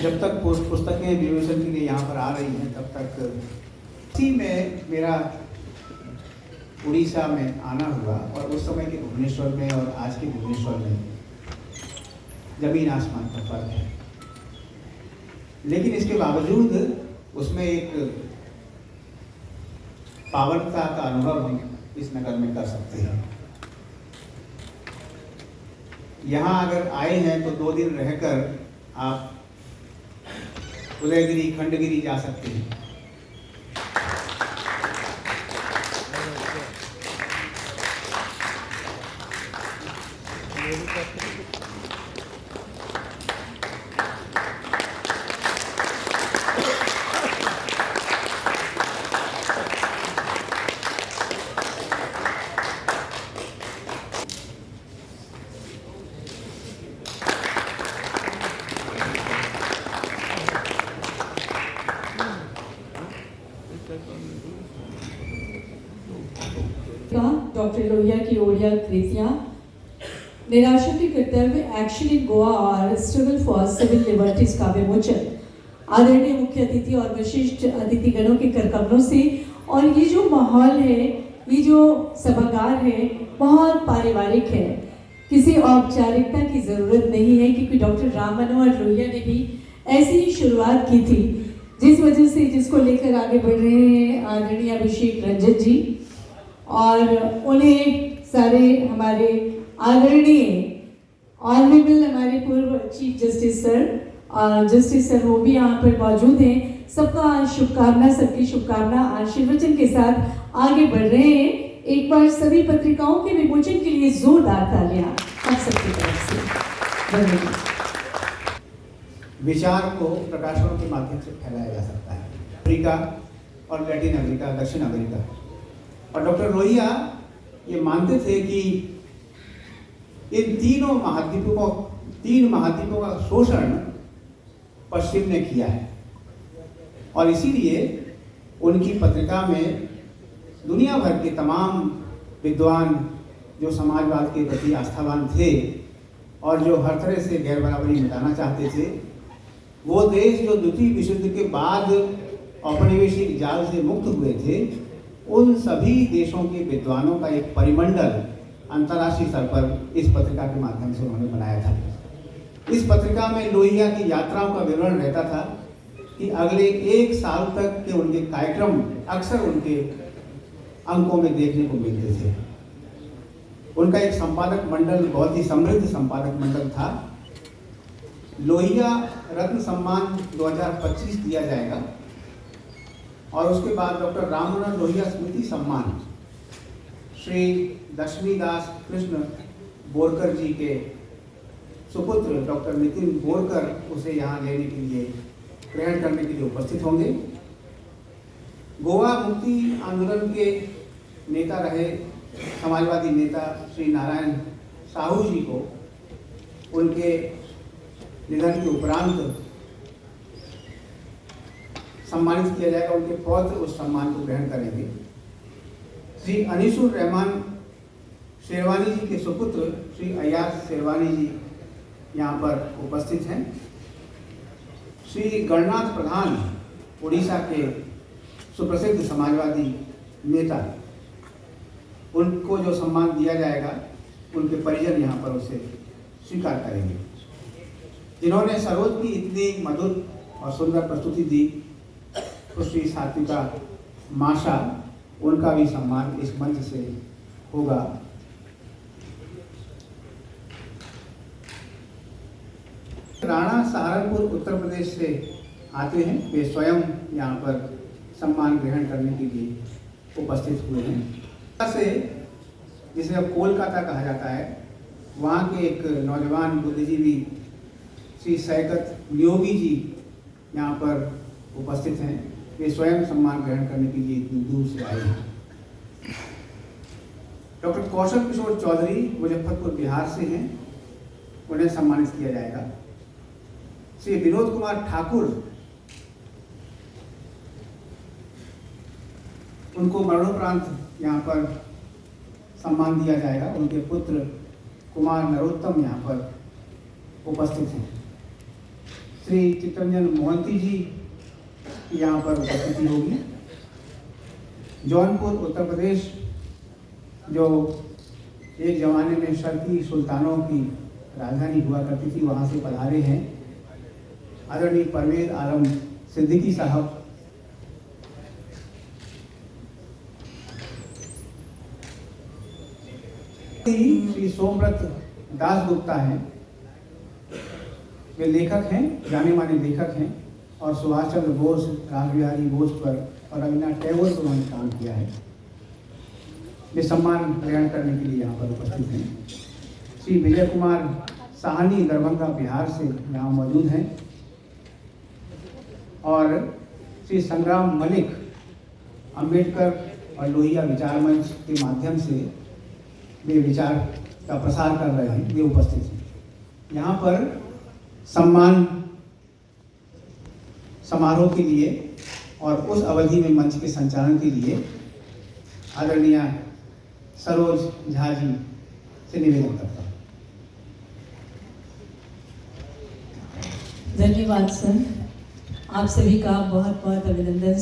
जब तक पुस्तकें विमोचन के लिए यहाँ पर आ रही हैं तब तक इसी में मेरा उड़ीसा में आना हुआ, और उस समय के भुवनेश्वर में और आज के भुवनेश्वर में जमीन आसमान का फर्क है। लेकिन इसके बावजूद उसमें एक पावनता का अनुभव हम इस नगर में कर सकते हैं। यहाँ अगर आए हैं तो 2 दिन रहकर आप उदयगिरी, खंडगिरी जा सकते हैं। डॉक्टर लोहिया की ओडिया कृतियां निराशा के कर्तव्य, एक्शन इन गोवा और स्ट्रगल फॉर सिविल लिबर्टीज का विमोचन आदरणीय मुख्य अतिथि और विशिष्ट अतिथिगणों के करकमलों से। और ये जो माहौल है, ये जो सभागार है, बहुत पारिवारिक है। किसी औपचारिकता की ज़रूरत नहीं है, क्योंकि डॉक्टर राम मनोहर लोहिया ने भी ऐसी ही शुरुआत की थी, जिस वजह से जिसको लेकर आगे बढ़ रहे हैं आदरणीय अभिषेक रंजन जी, और उन्हें सारे हमारे आदरणीय ऑनरेबल हमारे पूर्व चीफ जस्टिस सर वो भी यहाँ पर मौजूद हैं। सबका शुभकामना, सबकी शुभकामना आशीर्वचन के साथ आगे बढ़ रहे हैं। एक बार सभी पत्रिकाओं के विमोचन के लिए जोरदार तालियां आप सबकी तरफ से। धन्यवाद। विचार को प्रकाशनों के माध्यम से फैलाया जा सकता है। अफ्रीका और लैटिन अमेरिका, दक्षिण अमेरिका, और डॉक्टर लोहिया ये मानते थे कि इन तीन महाद्वीपों का शोषण पश्चिम ने किया है, और इसीलिए उनकी पत्रिका में दुनिया भर के तमाम विद्वान जो समाजवाद के प्रति आस्थावान थे और जो हर तरह से गैर बराबरी मिटाना चाहते थे, वो देश जो द्वितीय विश्व युद्ध के बाद औपनिवेशिक जाल से मुक्त हुए थे, उन सभी देशों के विद्वानों का एक परिमंडल अंतर्राष्ट्रीय स्तर पर इस पत्रिका के माध्यम से उन्होंने बनाया था। इस पत्रिका में लोहिया की यात्राओं का विवरण रहता था कि अगले 1 साल तक के उनके कार्यक्रम अक्सर उनके अंकों में देखने को मिलते थे। उनका एक संपादक मंडल, बहुत ही समृद्ध संपादक मंडल था। लोहिया रत्न सम्मान 2025 दिया जाएगा, और उसके बाद डॉक्टर राम मनोहर लोहिया स्मृति सम्मान श्री लक्ष्मीदास कृष्ण बोरकर जी के सुपुत्र डॉक्टर नितिन बोरकर उसे यहाँ लेने के लिए, ग्रहण करने के लिए उपस्थित होंगे। गोवा मुक्ति आंदोलन के नेता रहे समाजवादी नेता श्री नारायण साहू जी को उनके निधन के उपरांत सम्मानित किया जाएगा। उनके पौत्र उस सम्मान को ग्रहण करेंगे। श्री अनीसुर रहमान शेरवानी जी के सुपुत्र श्री अयाज शेरवानी जी यहाँ पर उपस्थित हैं। श्री गणनाथ प्रधान उड़ीसा के सुप्रसिद्ध समाजवादी नेता, उनको जो सम्मान दिया जाएगा उनके परिजन यहाँ पर उसे स्वीकार करेंगे। जिन्होंने सरोज की इतनी मधुर और सुंदर प्रस्तुति दी, तो श्री सात्विका माशा, उनका भी सम्मान इस मंच से होगा। राणा सहारनपुर उत्तर प्रदेश से आते हैं। वे स्वयं यहाँ पर सम्मान ग्रहण करने के लिए उपस्थित हुए हैं। से जिसे अब कोलकाता कहा जाता है, वहाँ के एक नौजवान बुद्धिजीवी श्री सैकत नियोगी जी यहाँ पर उपस्थित हैं। वे स्वयं सम्मान ग्रहण करने के लिए इतनी दूर से आए हैं। डॉक्टर कौशल किशोर चौधरी मुजफ्फरपुर बिहार से हैं, उन्हें सम्मानित किया जाएगा। श्री विनोद कुमार ठाकुर, उनको मरणोपरांत यहाँ पर सम्मान दिया जाएगा। उनके पुत्र कुमार नरोत्तम यहाँ पर उपस्थित हैं। श्री चित्तरंजन मोहंती जी की यहाँ पर उपस्थिति होगी। जौनपुर उत्तर प्रदेश, जो एक ज़माने में शर्की सुल्तानों की राजधानी हुआ करती थी, वहाँ से पधारे हैं आदरणीय परवेज आलम सिद्दीकी साहब। श्री सोमव्रत दास गुप्ता हैं, वे लेखक हैं, जाने माने लेखक हैं और सुभाष चंद्र बोस, रासबिहारी बोस पर और रविन्द्रनाथ टैगोर पर उन्होंने काम किया है। वे सम्मान ग्रहण करने के लिए यहाँ पर उपस्थित हैं। श्री विजय कुमार साहनी दरभंगा बिहार से यहाँ मौजूद हैं और श्री संग्राम मलिक अंबेडकर और लोहिया विचार मंच के माध्यम से वे विचार का प्रसार कर रहे हैं, वे उपस्थित हैं। यहाँ पर सम्मान समारोह के लिए और उस अवधि में मंच के संचालन के लिए आदरणीय सरोज झा जी से निवेदन करता हूँ। धन्यवाद सर, आप सभी का बहुत बहुत अभिनंदन।